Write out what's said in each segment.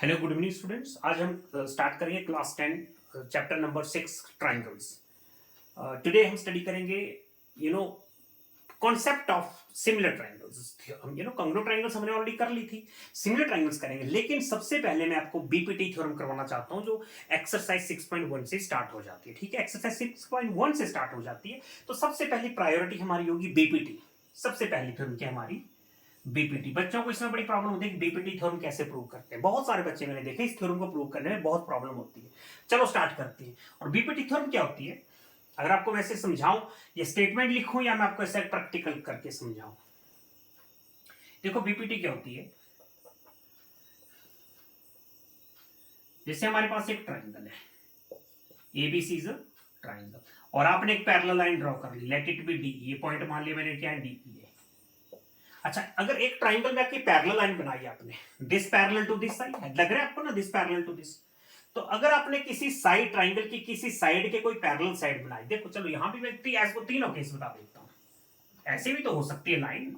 Hello good evening students. आज हम start करेंगे class 10 chapter number 6 triangles. Today हम स्टडी करेंगे concept of similar triangles. Congruent triangles हमने ऑलरेडी कर ली थी, सिमिलर ट्राइंगल्स करेंगे। लेकिन सबसे पहले मैं आपको बीपीटी थ्योरम करवाना चाहता हूं जो एक्सरसाइज 6.1 से स्टार्ट हो जाती है। ठीक है, एक्सरसाइज 6.1 से स्टार्ट हो जाती है। तो सबसे पहली प्रायोरिटी हमारी होगी बीपीटी। सबसे पहली थ्योरम क्या हमारी बीपीटी। बच्चों को इसमें बड़ी प्रॉब्लम होती है कि बीपीटी थ्योरम कैसे प्रूव करते हैं। बहुत सारे बच्चे मैंने देखे इस थ्योरम को प्रूव करने में बहुत प्रॉब्लम होती है। चलो स्टार्ट करते हैं। और बीपीटी थ्योरम क्या होती है, अगर आपको वैसे समझाऊं, ये स्टेटमेंट लिखूं या मैं आपको ऐसा प्रैक्टिकल करके समझाऊं। देखो बीपीटी क्या होती है, जैसे हमारे पास एक ट्राइंगल है, एबीसी इज अ ट्राइंगल, और आपने एक पैरेलल लाइन ड्रॉ कर ली, लेट इट बी डी। ये पॉइंट मान लिया मैंने, क्या है, डी है। अच्छा, अगर एक ट्राइंगल में आपकी पैरेलल लाइन बनाई आपने, this parallel to this side, लग रहा है आपको ना, दिस पैरेलल टू दिस। तो अगर आपने किसी साइड, ट्राइंगल की किसी साइड के कोई पैरेलल साइड बनाई, देखो चलो यहां भी मैं ऐसे तीनों केस बता देता हूं। ऐसे भी तो हो सकती है line,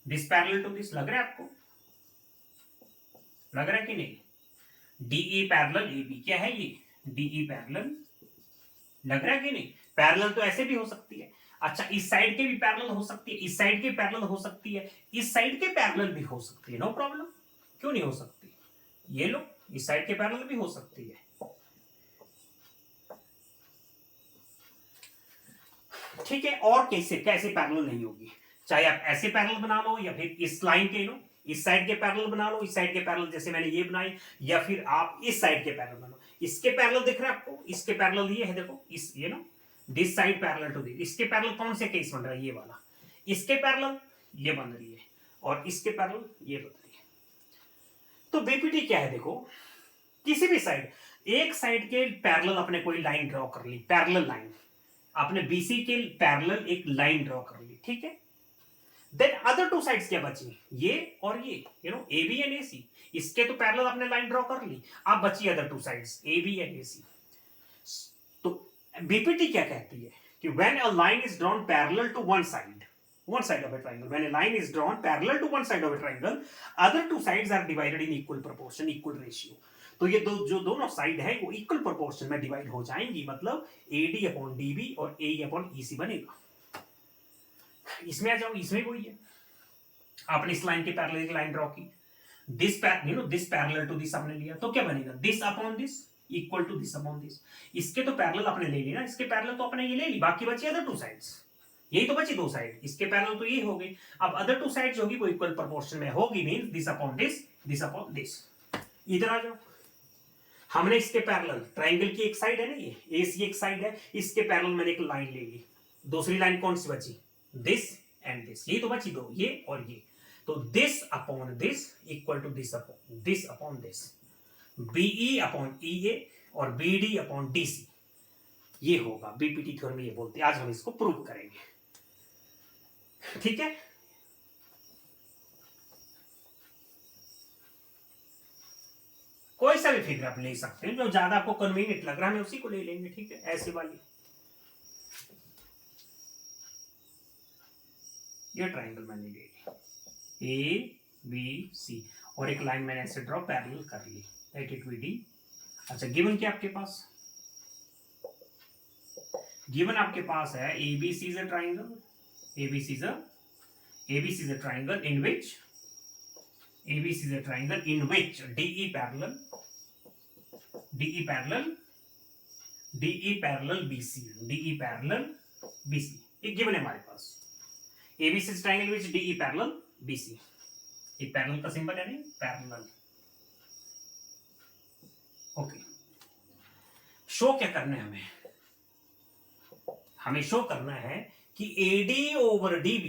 this parallel to this, लग रहा है आपको, लग रहा है कि नहीं। डीई पैरेलल एबी, क्या है ये, डीई पैरेलल, लग रहा है कि नहीं। पैरेलल तो ऐसे भी हो सकती है। अच्छा, इस साइड के भी पैरेलल हो सकती है, इस साइड के पैरेलल हो सकती है, इस साइड के पैरेलल भी हो सकती है, नो प्रॉब्लम। क्यों नहीं हो सकती, ये लो, इस साइड के पैरेलल भी हो सकती है। ठीक है, और कैसे कैसे पैरेलल नहीं होगी, चाहे आप ऐसे पैरेलल बना लो या फिर इस लाइन के लो, इस साइड के पैरेलल बना लो, इस साइड के पैरेलल जैसे मैंने ये बनाई, या फिर आप इस साइड के पैरेलल बना लो। इसके पैरेलल दिख रहा है आपको, इसके पैरेलल ये है, देखो इस, ये ना, this side parallel to this. इसके पैरेलल कौन से केस बन रहा है, ये वाला। इसके पैरेलल ये बन रही है, और इसके पैरेलल ये बन रही है। तो बीपीटी क्या है, देखो किसी भी साइड, एक साइड के पैरेलल अपने कोई लाइन ड्रॉ कर ली, पैरेलल लाइन, आपने बीसी के पैरेलल एक लाइन ड्रॉ कर ली, ठीक है। देन अदर टू साइड्स क्या बची, ये और ये, ए बी एंड ए सी। इसके तो पैरेलल आपने लाइन ड्रॉ कर ली, अब बची other two sides, A B and A C. तो बीपीटी क्या कहती है कि when a line is drawn parallel to one side of a triangle, when a line is drawn parallel to one side of a triangle, other two sides are divided in equal proportion, equal ratio. तो ये जो दोनों side है वो equal proportion में divide हो जाएंगी, मतलब AD अपॉन DB और AE अपॉन EC बनेगा। इसमें आ जाओ, इसमें वही है, आपने इस लाइन के पैरेलल एक लाइन ड्रॉ की, दिस पैरेलल टू दिस आपने लिया, तो क्या बनेगा, this upon this equal to this upon this. इसके तो पैरेलल आपने ले ली ना, इसके पैरेलल तो आपने ये ले ली, बाकी बची अदर टू साइड्स, यही तो बची दो साइड, इसके पैरेलल तो ये हो गई। अब अदर टू साइड्स होगी वो इक्वल प्रोपोर्शन में होगी, means this upon this upon this. इधर आ जाओ, हमने इसके पैरेलल, ट्राइंगल की एक साइड है ना, ये एसी एक साइड है, इसके पैरेलल मैंने एक लाइन ले ली, दूसरी लाइन कौन सी बची, दिस एंड दिस, ये तो बची दो, ये और ये। तो this upon this equal to this upon this, BE upon EA और बीडी अपॉन डीसी, ये होगा बीपीटी थ्योरम, ये बोलते हैं। आज हम इसको प्रूव करेंगे, ठीक है। कोई सा भी फिगर आप ले सकते हैं, जो ज्यादा आपको कन्वीनियंट लग रहा है, उसी को ले लेंगे, ठीक है। ऐसे वाली, ये ट्राइंगल मैंने ले ली, ए बी सी, और एक लाइन मैंने ऐसे ड्रॉ पैरेलल कर ली, लेट इट बी डी। अच्छा, गिवन क्या आपके पास, गिवन आपके पास है ABC is a triangle, ABC is a triangle in which DE parallel BC, एक गिवन है हमारे पास, ABC is triangle which DE parallel BC, ये पैरेलल का सिंबल है, नहीं पैरेलल। ओके, शो क्या करना है हमें शो करना है कि AD over DB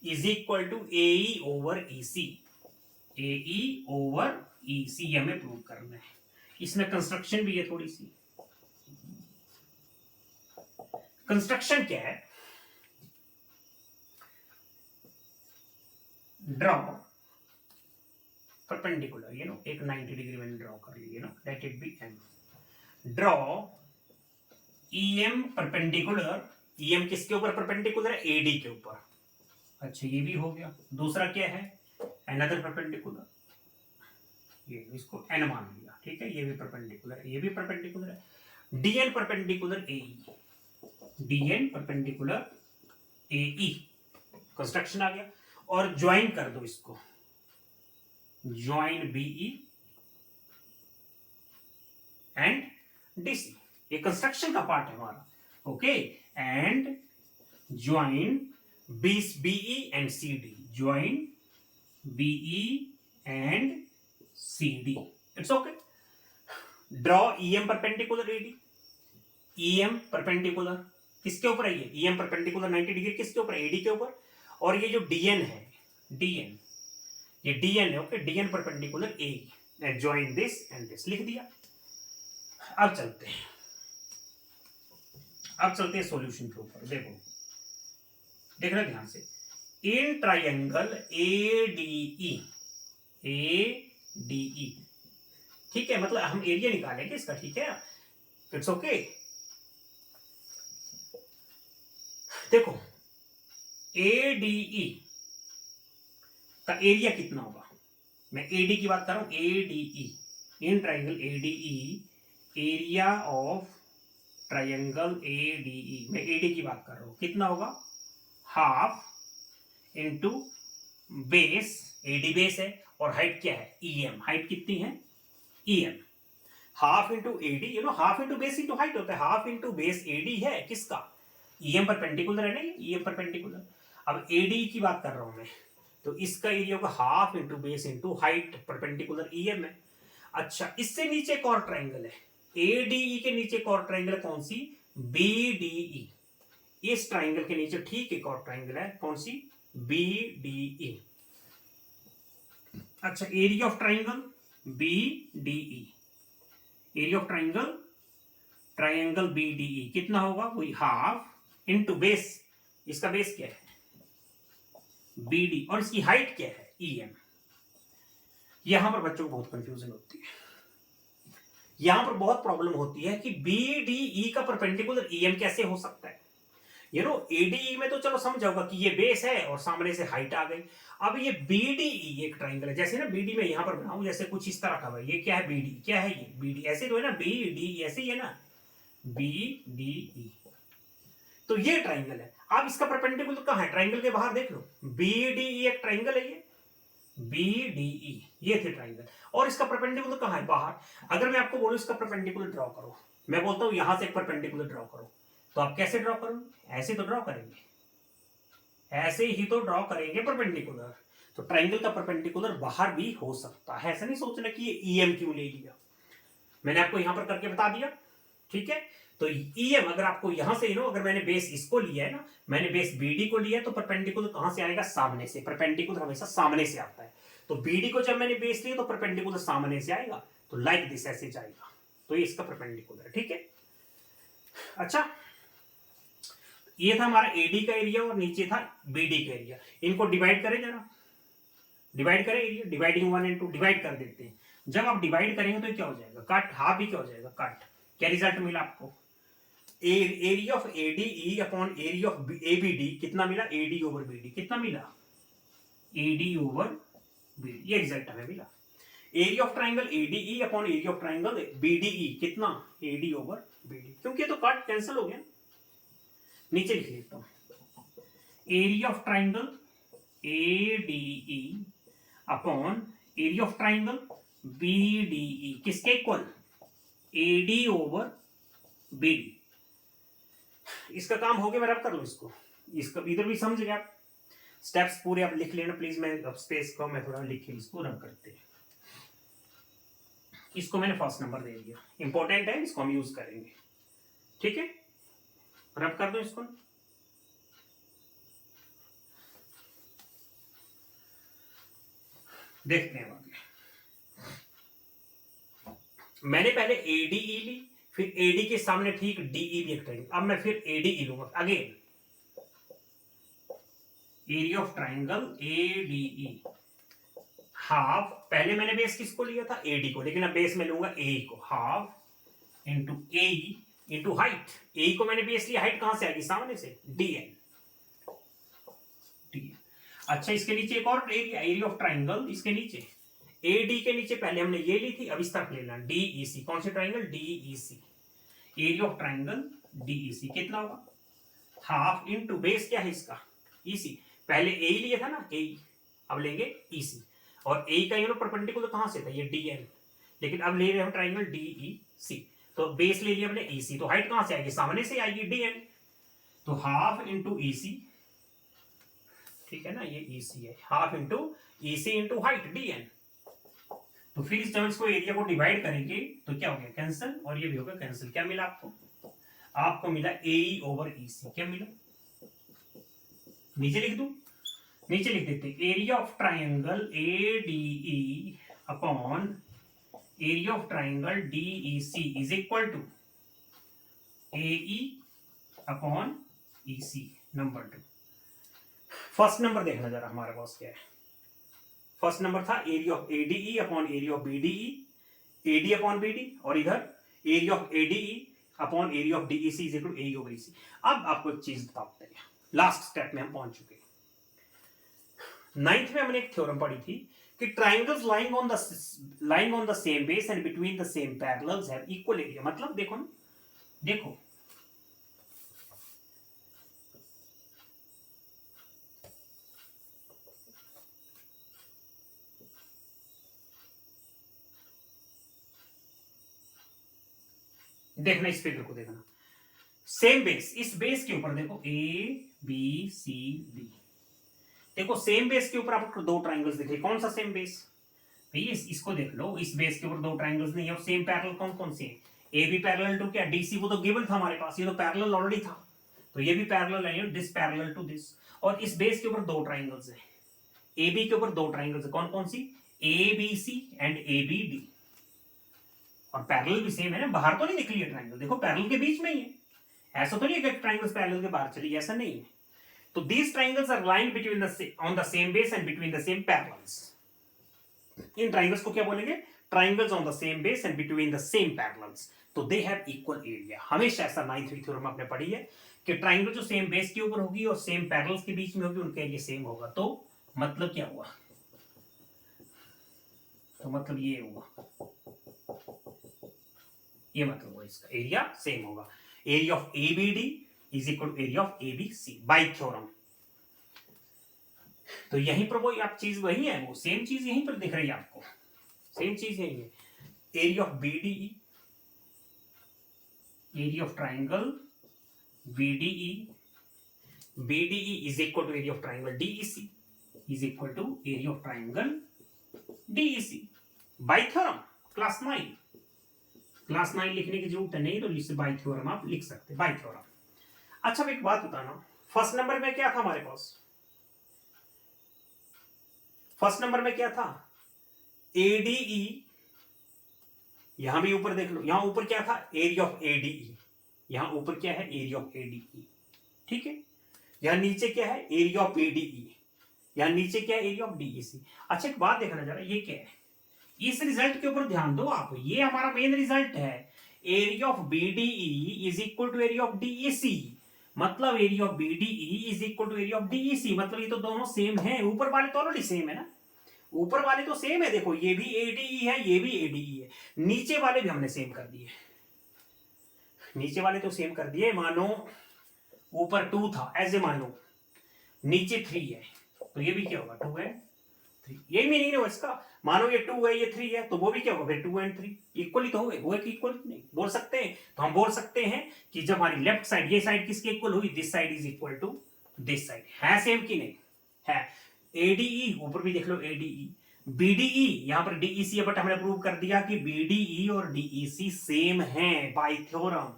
is equal to AE over EC, हमें प्रूव करना है। इसमें कंस्ट्रक्शन भी है थोड़ी सी। कंस्ट्रक्शन क्या है, ड्रॉ परपेंडिकुलर, एक 90 डिग्री मैंने ड्रॉ कर ली, let it be M। Draw EM perpendicular, EM किसके ऊपर परपेंडिकुलर है, AD के ऊपर। अच्छा, ये भी हो गया। दूसरा क्या है, अनदर परपेंडिकुलर, ये इसको एन मान लिया, ठीक है, ये भी परपेंडिकुलर है, ये भी परपेंडिकुलर है, DN perpendicular AE, DN perpendicular AE, construction आ गया। और ज्वाइन कर दो इसको, ज्वाइन बीई एंड डीसी, ये कंस्ट्रक्शन का पार्ट है हमारा, okay, and join BE and CD, join BE and CD. It's okay. Draw EM perpendicular AD. EM perpendicular किसके ऊपर है ये? EM perpendicular 90 डिग्री किसके ऊपर? AD के ऊपर। और ये जो DN है, DN, ये DN है, okay, DN perpendicular A, and join this and this, लिख दिया। अब चलते हैं सॉल्यूशन के ऊपर। देखो, देखना ध्यान से, इन ट्राइंगल ADE, ADE, ठीक है, मतलब हम एरिया निकालेंगे इसका, ठीक है, इट्स ओके। देखो ADE का एरिया कितना होगा, मैं AD की बात कर रहा हूं, ADE, in triangle ADE, area of triangle ADE, मैं AD की बात कर रहा हूं, कितना होगा, half into base, AD base है, और हाइट क्या है, EM, हाइट कितनी है, EM, half into AD, you know half into base into height होता है, हाफ इंटू बेस AD है किसका, EM परपेंडिकुलर है ना, EM परपेंडिकुलर। अब AD की बात कर रहा हूं मैं, तो इसका एरिया होगा half into base into height, perpendicular EM है। अच्छा, इससे नीचे एक और ट्राइंगल है, ADE के नीचे एक और ट्राइंगल है, कौन सी, BDE, इस ट्राइंगल के नीचे ठीक एक और ट्राइंगल है, कौन सी, BDE। अच्छा, area of triangle BDE, area of triangle BDE कितना होगा, वही हाफ इंटू बेस, इसका बेस क्या है, BD, और इसकी हाइट क्या है, EM। यहां पर बच्चों को बहुत कंफ्यूजन होती है, यहां पर बहुत प्रॉब्लम होती है कि BDE का परपेंडिकुलर EM कैसे हो सकता है। यू नो ADE में तो चलो समझ जाओगा कि ये बेस है और सामने से हाइट आ गई। अब ये BDE एक ट्राइंगल है, जैसे ना BD में यहां पर बनाऊं, जैसे कुछ इस तरह का भाई, ये क्या है, BD, क्या है ये, BD, ऐसे तो है ना, BD ऐसे ही है ना, BDE, तो ये ट्राइंगल है। अब इसका परपेंडिकुलर कहां है, ट्राइंगल के बाहर देख लो, BDE एक ट्राइंगल है, ये BDE, ये थे ट्राइंगल, और इसका परपेंडिकुलर कहां है, बाहर। अगर मैं आपको बोलूं इसका परपेंडिकुलर ड्रॉ करो, मैं बोलता हूं यहां से एक परपेंडिकुलर ड्रॉ करो, तो आप कैसे ड्रॉ करोगे, ऐसे तो ड्रॉ करेंगे, ऐसे ही तो ड्रॉ करेंगे परपेंडिकुलर। तो ट्राइंगल का परपेंडिकुलर बाहर भी हो सकता है, ऐसा नहीं सोचना कि ये EM क्यों ले लिया, मैंने आपको यहां पर करके बता दिया, ठीक है। तो EM अगर आपको यहां से, अगर मैंने बेस इसको लिया है ना, मैंने बेस BD को लिया है, तो परपेंडिकुलर कहां से आएगा, सामने से, परपेंडिकुलर हमेशा सामने से आता है, तो BD को जब मैंने बेस लिया तो परपेंडिकुलर सामने से आएगा, तो लाइक दिस ऐसे जाएगा, तो ये इसका परपेंडिकुलर है, ठीक है। अच्छा, ये था हमारा AD का एरिया और नीचे था BD का एरिया, इनको डिवाइड करें जरा, डिवाइड करें एरिया, डिवाइडिंग 1 and 2 डिवाइड कर देते हैं। जब आप डिवाइड करेंगे तो क्या हो जाएगा, कट, हाफ ही क्या हो जाएगा, कट। क्या रिजल्ट मिला आपको, area of ADE upon area of ABD कितना मिला, AD ओवर BD कितना मिला, AD ओवर BD, ये रिजल्ट हमें मिला। Area of triangle ADE upon area of triangle BDE कितना, AD ओवर BD, क्योंकि ये तो कट कैंसिल हो गया। नीचे लिख लेता हूं, area of triangle ADE upon area of triangle BDE किसके इक्वल, AD ओवर BD। इसका काम हो गया, मेरा आप कर लो इसको, इसका इधर भी समझ गए आप, स्टेप्स पूरे आप लिख लेना प्लीज, मैं अब स्पेस को मैं थोड़ा लिख के इसको रन करते हैं। इसको मैंने फर्स्ट नंबर दे दिया, इंपॉर्टेंट है, इसको हम यूज करेंगे, ठीक है, रब कर दो इसको। देखते हैं आगे, मैंने पहले ADE ली, फिर AD के सामने ठीक DE भी एक ट्राइंगल, अब मैं फिर ADE लूंगा again, area of triangle ADE half, पहले मैंने बेस किसको लिया था, AD को, लेकिन अब बेस में लूंगा AE को, half into AE into height, AE को मैंने बेस लिया, हाइट कहां से आएगी, सामने से, DN। अच्छा, इसके नीचे एक और एरिया, एरिया ऑफ ट्राइंगल इसके नीचे, ए डी के नीचे पहले हमने ये ली थी, अब इस तरफ ले लेना डी ई सी। कौन सी triangle? D E C. Area of triangle D E C कितना होगा? हाफ इनटू बेस क्या है इसका? ई सी। पहले ए लिया था ना, ए, अब लेंगे ई सी। और ए का यूनिट परपेंडिकुलर कहां से था? ये डी एन। लेकिन अब ले रहे हैं हम ट्राइंगल डी ई सी। तो बेस ले लिया हमने ई सी, तो हाइट कहां से आएगी? सामने से आएगी, डी एन। तो हाफ इंटू ई सी, ठीक है ना, ये ई सी है, हाफ इंटू ई सी इंटू हाइट डी एन। तो फिर जब इसको एरिया को डिवाइड करेंगे तो क्या हो गया? कैंसिल, और ये भी होगा कैंसिल। क्या मिला आपको? आपको मिला ए ओवर ई सी। क्या मिला? नीचे लिख दूं? नीचे लिख देते, area of triangle A D E upon area of triangle D E C is equal to A E upon E C. Number 2। First number देखना जरा हमारे पास क्या है। फर्स्ट नंबर था area of ADE upon area of BDE, AD upon BD, और इधर area of ADE upon area of DEC is equal to A over EC. अब आपको एक चीज बताते हैं, लास्ट स्टेप में हम पहुंच चुके हैं। 9th में हमने एक थ्योरम पढ़ी थी कि triangles lying on the same base and between the same parallels have equal area. मतलब देखो ना, देखो देखना, इस फिगर को देखना, सेम बेस, इस बेस के ऊपर देखो ए बी सी डी, देखो सेम बेस के ऊपर आपको दो ट्राइंगल्स दिख रहे। कौन सा सेम बेस? भैया इसको देख लो, इस बेस के ऊपर दो ट्राइंगल्स नहीं है, और सेम पैरेलल कौन कौन से हैं? ए बी पैरेलल टू क्या? डीसी, वो तो गिवन था हमारे पास, ये तो पैरेलल ऑलरेडी था, तो ये भी पैरेलल है, दिस पैरेलल टू दिस। और इस बेस के ऊपर दो ट्राइंगल्स हैं, ए बी के ऊपर दो ट्राइंगल्स है, कौन कौन सी? A B C and A B D. और पैरेलल भी सेम है ना, बाहर तो नहीं निकली है ट्राइंगल, देखो पैरेलल के बीच में ही है, ऐसा तो नहीं है कि ट्राइंगल्स पैरेलल के बाहर चली, ऐसा नहीं है। तो these triangles are lying between on the same base and between the same parallels. In triangles को क्या बोलेंगे? Triangles on the same base and between the same parallels. तो दे हैव इक्वल एरिया। हमेशा ऐसा 9th थ्योरम आपने पढ़ी है कि ट्राइंगल जो सेम बेस के ऊपर होगी और सेम पैरेलल्स के बीच में होगी, उनका एरिया सेम होगा। तो मतलब क्या हुआ? तो मतलब ये हुआ, ये मतलब हुआ इसका एरिया सेम होगा। Area of A B D is equal to area of A B C by theorem. तो यहीं पर वो आप चीज वही है, वो सेम चीज यहीं पर दिख रही है आपको, सेम चीज यही है। Area of BDE, area of triangle BDE, BDE is equal to area of triangle DEC is equal to area of triangle DEC by theorem. Class 9 लिखने की जरूरत नहीं, तो बाय थ्योरम आप लिख सकते, बाय थ्योरम। अच्छा, एक बात बताना, फर्स्ट नंबर में क्या था हमारे पास? फर्स्ट नंबर में क्या था? एडीई। यहां भी ऊपर देख लो, यहां ऊपर क्या था? Area of ADE. यहां ऊपर क्या है? एरिया ऑफ एडीई, ठीक है। यहां नीचे क्या है? Area of ADE. यहां नीचे क्या है? Area of DEC. अच्छा, एक बात देखना जरा, ये क्या है? इस रिजल्ट के ऊपर ध्यान दो आप, ये हमारा मेन रिजल्ट है। Area of BDE is equal to area of DEC, मतलब area of BDE is equal to area of DEC, मतलब ये तो दोनों सेम हैं। ऊपर वाले तो ऑलरेडी सेम है ना, ऊपर वाले तो सेम है, देखो ये भी एडीई है, ये भी एडीई है। नीचे वाले भी हमने सेम कर दिए, नीचे वाले तो सेम कर दिए। मानो ऊपर 2 था, ऐसे मानो नीचे 3 है, तो ये भी क्या होगा? 2 है 3, यही मीनिंग है इसका। मानो ये 2 है, ये 3 है, तो वो भी क्या होगा? फिर 2 एंड 3 इक्वल ही तो हो गए, वो एक इक्वल नहीं बोल सकते हैं। तो हम बोल सकते हैं कि जब हमारी लेफ्ट साइड, ये साइड किसके इक्वल हुई? This side is equal to this side. है सेम की नहीं? है। एडीई ऊपर भी देख लो, एडीई, बीडीई, यहां पर डीईसी है, बट हमने प्रूव कर दिया कि बीडीई और डीईसी सेम हैं बाय थ्योरम।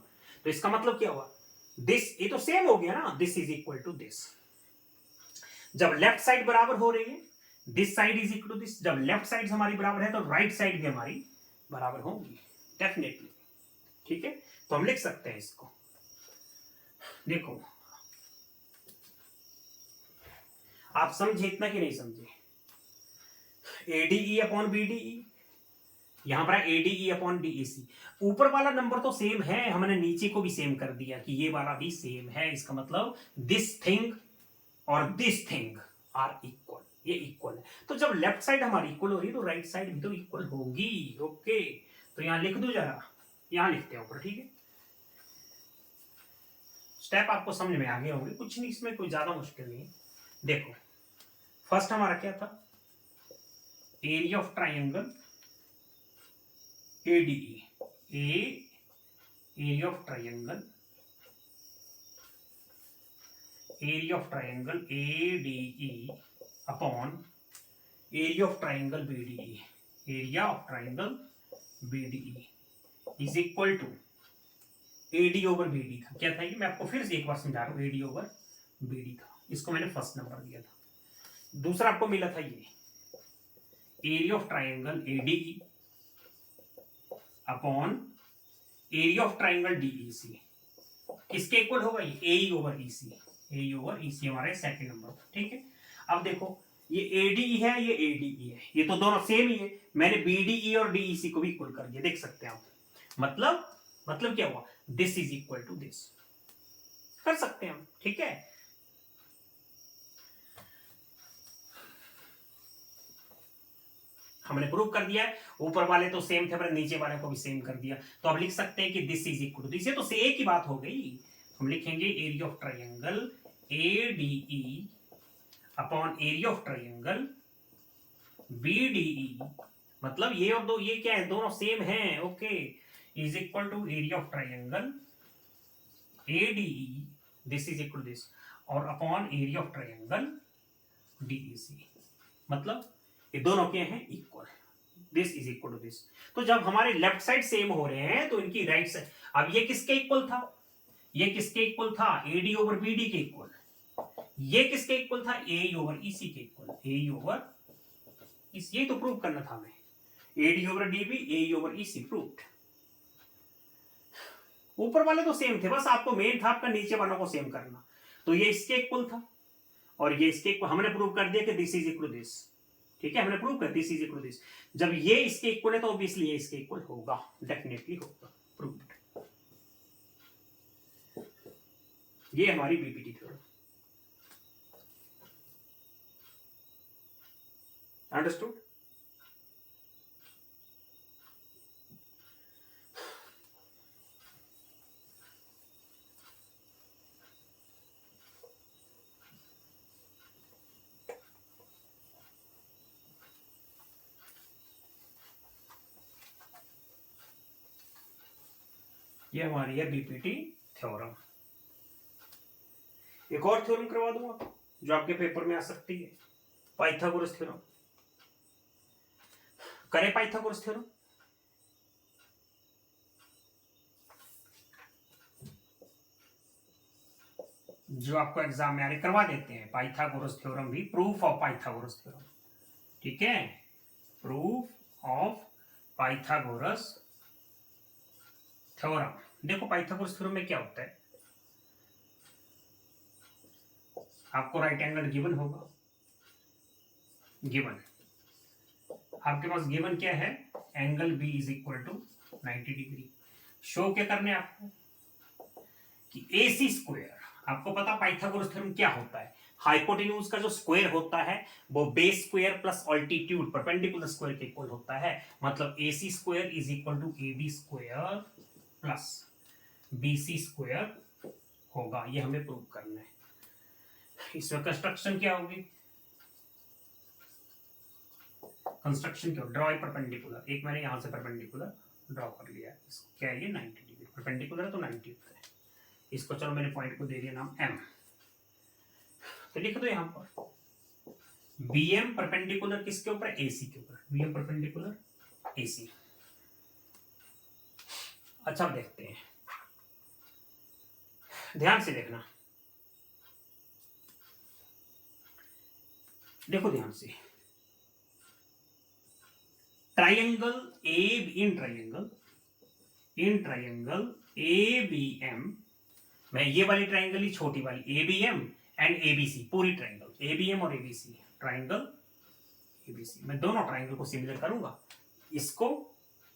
तो इसका मतलब क्या हुआ? दिस, ये तो सेम हो गया ना, this is equal to this. जब लेफ्ट साइड बराबर हो रही है, this side is equal to this, जब लेफ्ट साइड हमारी बराबर है तो राइट साइड भी हमारी बराबर होगी डेफिनेटली, ठीक है। तो हम लिख सकते हैं इसको, देखो आप समझे इतना कि नहीं समझे? एडीई अपॉन बीडीई, यहां पर एडीई अपॉन डीईसी। ऊपर वाला नंबर तो सेम है, हमने नीचे को भी सेम कर दिया कि ये वाला भी सेम है। इसका मतलब दिस थिंग और दिस थिंग आर इक्वल, ये इक्वल है। तो जब लेफ्ट साइड हमारी इक्वल हो रही है तो राइट साइड भी तो इक्वल होगी। ओके, तो यहां लिख दो जरा, यहां लिखते हैं ऊपर, ठीक है। स्टेप आपको समझ में आ गए होंगे, कुछ नहीं, इसमें कोई ज्यादा मुश्किल नहीं है। देखो फर्स्ट हमारा क्या था, area of triangle ADE, area of triangle ADE upon area of triangle BDE, area of triangle BDE is equal to AD over BD था। क्या था ये, मैं आपको फिर से एक बार समझा रहा हूँ। AD over BD था, इसको मैंने फर्स्ट नंबर दिया था। दूसरा आपको मिला था ये area of triangle ADE upon area of triangle DEC, किसके इक्वल होगा ये, AE over EC, AE over EC हमारा सेकंड नंबर था, ठीक है। अब देखो ये ADE है, ये ADE है, ये तो दोनों सेम ही है। मैंने BDE और DEC को भी इक्वल कर दिया, देख सकते हैं आप। मतलब क्या हुआ, this is equal to this, कर सकते हैं हम, ठीक है। हमने प्रूव कर दिया है, ऊपर वाले तो सेम थे, पर नीचे वाले को भी सेम कर दिया। तो अब लिख सकते हैं कि this is equal to this, ये तो से एक ही बात हो गई। हम लिखेंगे area of triangle ADE upon area of triangle BDE, मतलब ये और दो ये क्या है, दोनों सेम हैं। Okay, is equal to area of triangle ADE, this is equal to this, और upon area of triangle DEC, मतलब ये दोनों क्या हैं, equal, this is equal to this. तो जब हमारे लेफ्ट साइड सेम हो रहे हैं तो इनकी राइट साइड, अब ये किसके इक्वल था, ये किसके इक्वल था, AD ओवर BD के इक्वल। ये किसके इक्वल था, AE ओवर EC के इक्वल, AE ओवर EC, ये तो प्रूव करना था हमें। AD over DB, AE over EC proved. ऊपर वाले तो सेम थे, बस आपको मेन था आपका नीचे वालों को सेम करना। तो ये इसके इक्वल था और ये इसके इक्वल, हमने प्रूव कर दिया कि this is equal to this, ठीक है। हमने प्रूव कर this is equal to this. जब ये इसके इक्वल है तो ऑब्वियसली ये इसके इक्वल होगा, डेफिनेटली होगा, प्रूव्ड। ये हमारी बीपीटी थ्योरम, अंडरस्टूड। ये हमारी है बीपीटी थ्योरम। एक और थ्योरम करवा दूंगा जो आपके पेपर में आ सकती है, पाइथागोरस थ्योरम। करें पाइथागोरस थ्योरम, जो आपको एग्जाम में आ रही, करवा देते हैं पाइथागोरस थ्योरम भी, प्रूफ ऑफ पाइथागोरस थ्योरम, ठीक है। Proof of Pythagoras theorem. देखो पाइथागोरस थ्योरम में क्या होता है, आपको राइट एंगल गिवन होगा, गिवन आपके पास गिवन क्या है, angle B is equal to 90 degree. Show क्या करने आपको कि AC स्क्वायर, आपको पता पाइथागोरस थ्योरम क्या होता है, हाइपोटेन्यूज का जो स्क्वायर होता है वो base square plus altitude perpendicular square के इक्वल होता है। मतलब AC square is equal to AB square plus BC square होगा। ये हमें प्रूव करना है। इसमें कंस्ट्रक्शन क्या होगी, कंस्ट्रक्शन क्या, ड्रॉ परपेंडिकुलर। एक मैंने यहां से परपेंडिकुलर ड्रॉ कर लिया, क्या है ये 90 डिग्री परपेंडिकुलर है तो 90 होता है। इसको चलो मैंने पॉइंट को दे दिया नाम M, तो लिख दो यहां पर BM परपेंडिकुलर किसके ऊपर, AC के ऊपर, BM परपेंडिकुलर AC। अच्छा देखते हैं, ध्यान से देखना, देखो ध्यान से। ट्राइंगल इन ट्राइंगल ABM, मैं ये वाली ट्राइंगल ही छोटी वाली ABM एंड ABC, पूरी ट्राइंगल ABM और ABC, ट्राइंगल ABC, मैं दोनों ट्राइंगल को सिमिलर करूंगा। इसको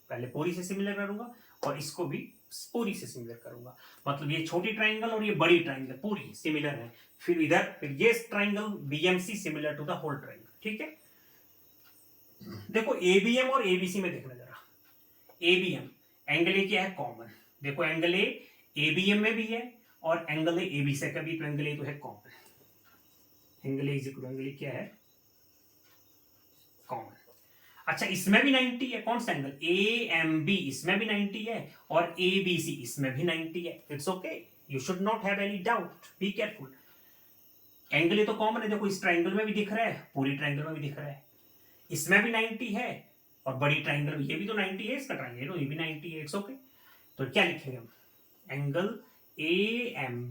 पहले पूरी से सिमिलर करूंगा और इसको भी पूरी से सिमिलर करूंगा, मतलब ये छोटी ट्राइंगल और ये बड़ी ट्राइंगल पूरी सिमिलर है। फिर इधर फिर ये triangle BMC similar to the whole triangle, ठीक है। देखो एबीएम और एबीसी में देखना जरा, एबीएम एंगल ए क्या है कॉमन, देखो एंगल ए एबीएम में भी है और एंगल ए एबीसी का भी, तो एंगल ए तो है common, angle A is equal angle A क्या है कॉमन। अच्छा इसमें भी 90 है, कौन सा एंगल ए एम बी, इसमें भी 90 है और ए बी सी इसमें भी 90 है। It's okay, you should not have any doubt, be careful. Angle ये तो कॉमन है, देखो इस ट्राइंगल में भी दिख रहा है, पूरी ट्राइंगल में भी दिख रहा है, इसमें भी 90 है और बड़ी ट्राइंगल में ये भी तो 90 है, इसका ट्राइंगल तो ये भी 90 है। इट्स ओके, तो क्या लिखेंगे हम, angle A M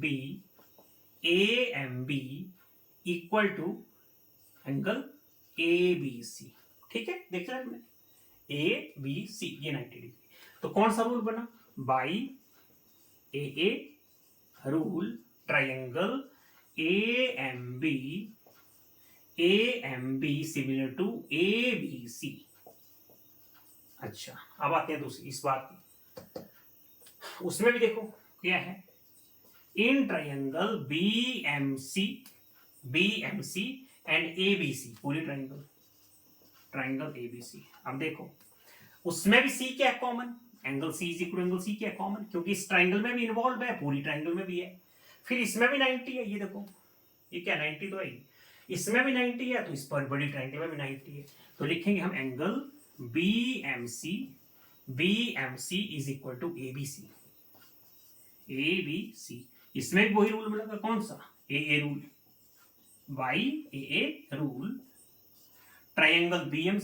B equal to angle A B C, ठीक है। देख लिया हमने ए बी सी ये 90 डिग्री, तो कौन सा रूल बना, by A rule triangle A M B similar to A B C. अच्छा अब आते हैं दूसरी इस बात, उसमें भी देखो क्या है, in triangle B M C and A B C, पूरी ट्राइंगल ए बी सी। अब देखो उसमें भी सी क्या है common, angle C is equal angle C क्या है कॉमन, क्योंकि इस ट्राइंगल में भी इन्वॉल्व है, पूरी ट्राइंगल में भी है। फिर इसमें भी 90 है, ये देखो ये क्या 90 तो है, इसमें भी 90 है, तो इस पर बड़ी ट्राइंगल में भी 90 है, तो लिखेंगे हम angle B M C is equal to A B C. इसमें भी वही रूल मिलेगा, कौन सा A rule, by A rule triangle B M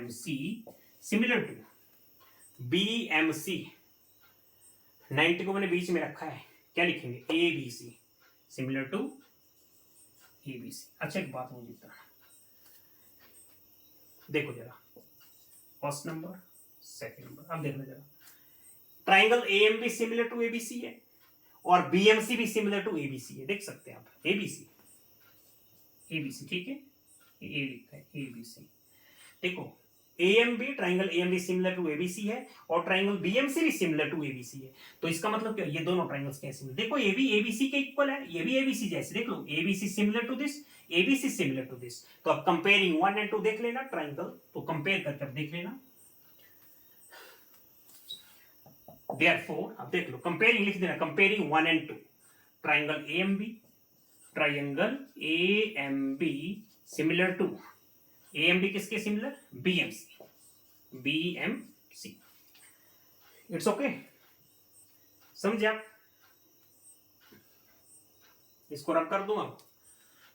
C similar to B M C, 90 को मैंने बीच में रखा है, क्या लिखेंगे A B C similar to A B C. अच्छा एक बात मुझे बताना, देखो जरा फर्स्ट नंबर सेकंड नंबर, अब देखना जरा, triangle A M B similar to A B C है और बी एम सी भी similar to A B C है, देख सकते हैं आप ए बी सी, ठीक है, ए लिखा है ए बी सी। देखो AMB triangle AMB similar to ABC है और ट्राइंगल BMC भी सिमिलर टू ABC है, तो इसका मतलब क्या, ये दोनों ट्राइंगल्स कैसे मिले, देखो ये भी ABC के इक्वल है, ये भी ABC जैसे, देख लो ABC similar to this, ABC similar to this, तो अब कंपेयरिंग 1 एंड 2 देख लेना ट्राइंगल, तो कंपेयर करके अब देख लेना, देयरफॉर अब देख लो कंपेयरिंग लिख देना, comparing 1 and 2, triangle AMB similar to AMB किसके सिमिलर, BMC। इट्स ओके, समझे आप, इसको रब कर दूं, अब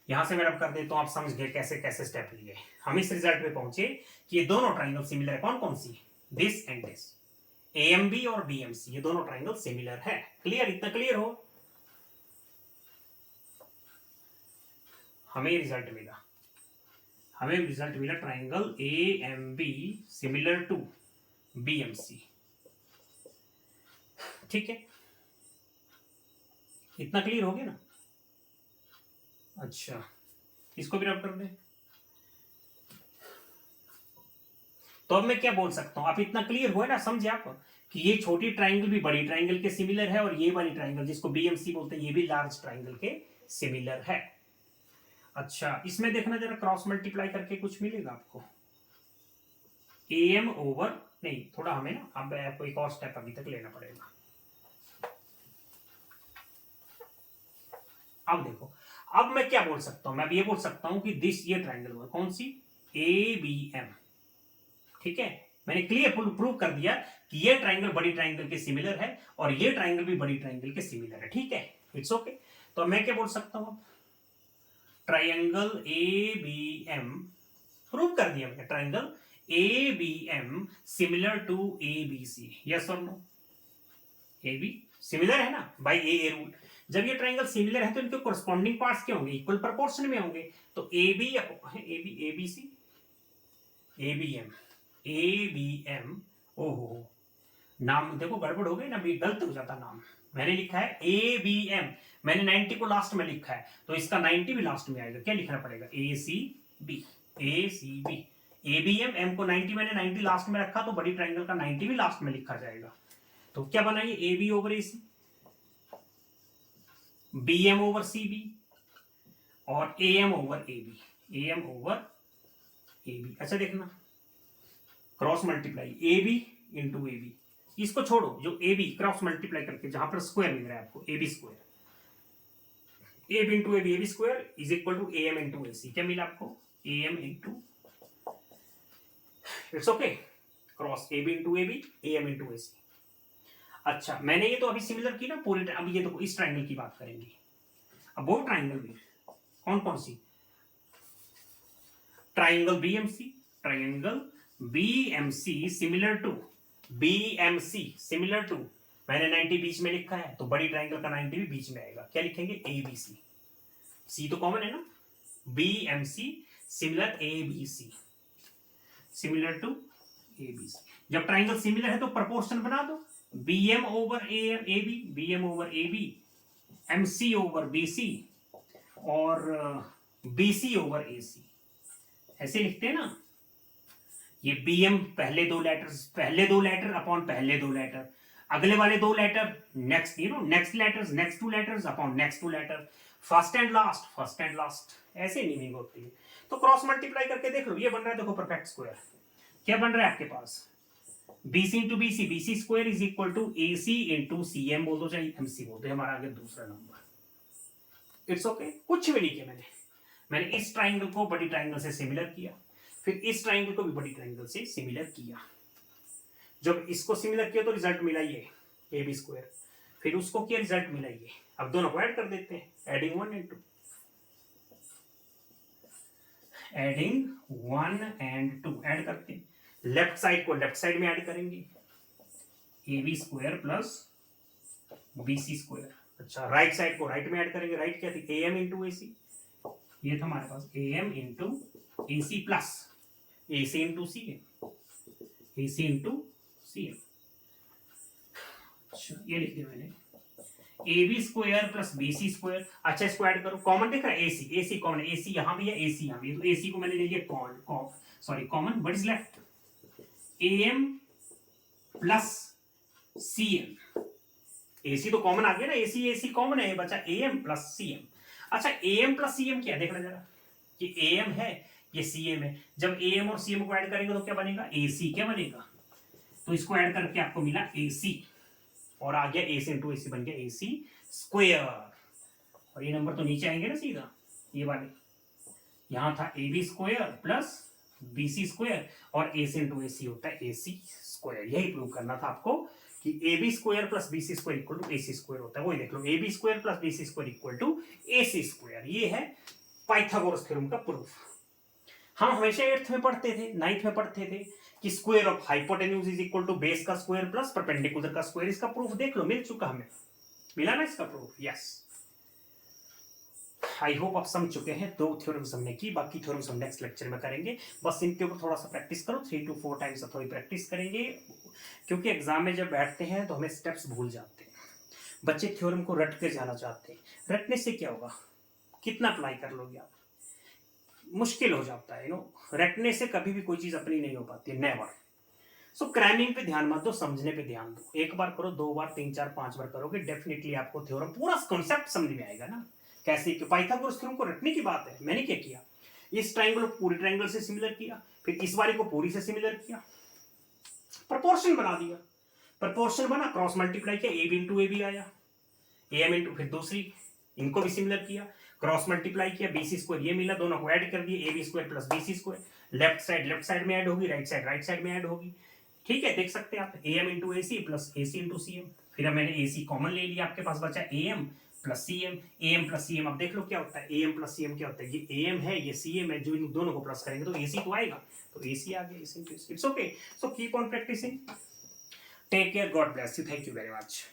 यहां से मैं रब कर देता हूं, आप समझ गए कैसे कैसे स्टेप लिए। हम इस रिजल्ट पे पहुंचे कि ये दोनों ट्राइंगल सिमिलर है, कौन कौन सी, दिस एंड दिस, AMB और BMC, ये दोनों ट्राइंगल सिमिलर है। क्लियर, इतना क्लियर हो, हमें रिजल्ट मिला triangle AMB similar to BMC, ठीक है, इतना क्लियर हो गया ना। अच्छा इसको भी रब कर दे, तो अब मैं क्या बोल सकता हूं, आप इतना क्लियर हुआ ना, समझे आप कि ये छोटी ट्राइंगल भी बड़ी ट्राइंगल के सिमिलर है और ये वाली ट्राइंगल जिसको BMC बोलते हैं ये भी लार्ज ट्राइंगल के सिमिलर है। अच्छा इसमें देखना जरा, क्रॉस मल्टीप्लाई करके कुछ मिलेगा आपको, AM ओवर, नहीं थोड़ा हमें ना अब आपको एक और स्टेप अभी तक लेना पड़ेगा। अब देखो, अब मैं क्या बोल सकता हूं, मैं अब ये बोल सकता हूं कि दिस ये ट्राइंगल हुआ, कौन सी ABM, ठीक है, मैंने क्लियर प्रूव कर दिया कि ये ट्राइंगल बड़ी ट्राइंगल के सिमिलर है और ये ट्राइंगल भी बड़ी ट्राइंगल के सिमिलर है, ठीक है, इट्स ओके। तो मैं क्या बोल सकता हूं, ट्राइंगल ABM प्रूव कर दिया मैंने, triangle ABM similar to ABC, yes और नो, AB सिमिलर है ना बाय ए रूल, जब ये ट्राइंगल सिमिलर है तो इनके कोरस्पॉन्डिंग पार्ट्स क्या होंगे, इक्वल प्रोपोर्शन में होंगे, तो ABC ABM, ओहो नाम देखो गड़बड़ हो गई ना, गलत हो जाता नाम, मैंने लिखा है ABM, मैंने 90 को लास्ट में लिखा है, तो इसका 90 भी लास्ट में आएगा, क्या लिखना पड़ेगा ACB, ABM, M को 90 मैंने 90 लास्ट में रखा, तो बड़ी ट्राइंगल का 90 भी लास्ट में लिखा जाएगा। तो क्या बनाइए, A B over A C, B M over C B, और A M over A B, A M over A B. अच्छा देखना, cross multiply A B into A B, इसको छोड़ो, जो ए बी क्रॉस मल्टीप्लाई करके जहां पर square मिल रहा है आपको, A B square, A B into A B square is equal to A M into A C. क्या मिला आपको, A M into, it's okay, cross A B into A B, A M into A C. अच्छा मैंने ये तो अभी similar की ना पूरी, अभी ये देखो इस ट्राइंगल की बात करेंगे। अब वो ट्राइंगल में कौन कौन सी, triangle BMC, triangle BMC similar to, BMC similar to, मैंने 90 बीच में लिखा है, तो बड़ी ट्राइंगल का 90 भी बीच में आएगा। क्या लिखेंगे, ए बी सी, सी तो कॉमन है ना, BMC similar A B C, similar to A B C. जब ट्राइंगल सिमिलर है तो प्रोपोर्शन बना दो, B M over A B, B M over A B, M C over B C, और B C over A सी, ऐसे लिखते हैं ना। ये बी एम पहले दो लेटर अपॉन पहले दो लेटर, अगले वाले दो letter next, next letters, next two letters upon next two letter, first and last, ऐसे नीमिंग होती है। तो क्रॉस मल्टीप्लाई करके देख लो, ये बन रहा है देखो परफेक्ट स्क्वायर। क्या बन रहा है आपके पास, BC into BC, BC square is equal to AC into CM बोल दो, चाहे MC बोल दो, हमारा आगे दूसरा नंबर। इट्स ओके, कुछ भी नहीं किया मैंने इस ट्राइंगल को बड़ी ट्राइंगल से सिमिलर किया, फिर इस ट्राइंगल को भी बड़ी ट्राइंगल से सिमिलर किया। जब इसको सिमिलर किया तो रिजल्ट मिला ये AB स्क्वायर, फिर उसको किया रिजल्ट मिला ये। अब दोनों को ऐड कर देते हैं, adding 1 and 2, adding 1 and 2 add करते हैं। लेफ्ट साइड को लेफ्ट साइड में ऐड करेंगे, A B square plus B C square. अच्छा राइट साइड को राइट में ऐड करेंगे, राइट क्या थी, ए एम इंटू ए सी, ये था हमारे पास A M into A C plus A C into C M, A C into C M. अच्छा ये लिख दिया मैंने, A B square plus B C square. अच्छा इसको ऐड करो, कॉमन दिख रहा है, ए सी कॉमन है, ए सी यहाँ भी है, ए सी यहाँ भी है, तो ए सी को मैंने ले लिया common, what is left, AM plus CM, AC तो कॉमन आ गया ना, AC कॉमन है, बचा AM प्लस CM। अच्छा AM प्लस CM क्या है, देखना जरा, ये AM है ये CM है, जब AM और CM को ऐड करेंगे तो क्या बनेगा, AC। क्या बनेगा, तो इसको ऐड करके आपको मिला AC, और आ गया AC इंटू AC, बन गया AC स्क्वायर। और ये नंबर तो नीचे आएंगे ना सीधा, ये वाले, यहां था AB square plus BC square, और AC इंटू AC होता है AC स्क्वायर। यही प्रूव करना था आपको कि AB square plus BC square equal to AC square होता है। वही देख लो, AB square plus BC square equal to AC square, ये है पाइथागोरस थ्योरम का प्रूफ। हम हमेशा 8th में पढ़ते थे, 9th में पढ़ते थे कि square of hypotenuse is equal to base का स्क्वायर प्लस परपेंडिकुलर का स्क्वायर। इसका प्रूफ देख लो, मिल चुका हमें, मिला ना इसका प्रूफ, यस। आई होप आप समझ चुके हैं, 2 थ्योरम्स हमने की, बाकी थ्योरम्स हम नेक्स्ट लेक्चर में करेंगे। बस इनके ऊपर थोड़ा सा प्रैक्टिस करो, 3 to 4 टाइम्स थोड़ी प्रैक्टिस करेंगे, क्योंकि एग्जाम में जब बैठते हैं तो हमें स्टेप्स भूल जाते हैं। बच्चे थ्योरम को रट के जाना चाहते हैं, रटने से क्या होगा, कितना अप्लाई कर लोगे आप, मुश्किल हो जाता है, रटने से कभी भी कोई चीज अपनी नहीं हो पाती, नेवर। सो क्रैमिंग पे ध्यान मत दो, समझने पे ध्यान दो। एक बार करो, 2 बार, 3 4 5 बार करोगे, डेफिनेटली आपको थ्योरम पूरा कॉन्सेप्ट समझ में आएगा ना। कैसे, पाइथागोरस थ्योरम को रटने की बात है। मैंने क्या किया, इस ट्राइंगल को पूरी ट्राइंगल से सिमिलर किया, फिर इस वाले को पूरी से सिमिलर किया, प्रोपोर्शन बना दिया, प्रोपोर्शन बना, क्रॉस मल्टीप्लाई किया, A B into A B आया, ए एम इंटू, फिर दूसरी इनको भी सिमिलर किया, क्रॉस मल्टीप्लाई किया, BC स्क्वायर ये मिला, दोनों को ऐड कर दिए, AB square plus BC square. Left side में ऐड होगी, राइट साइड में ऐड होगी, ठीक है, देख सकते हैं आप, AM into AC plus AC into CM। फिर मैंने AC कॉमन ले लिया, आपके पास बचा AM प्लस CM। अब देख लो क्या होता है, AM प्लस CM क्या होता है, ये AM है ये CM है, जो इन दोनों को प्लस करेंगे तो AC तो आएगा, तो AC आ गया, it's okay. So keep on practising, take care, God bless you, thank you very much.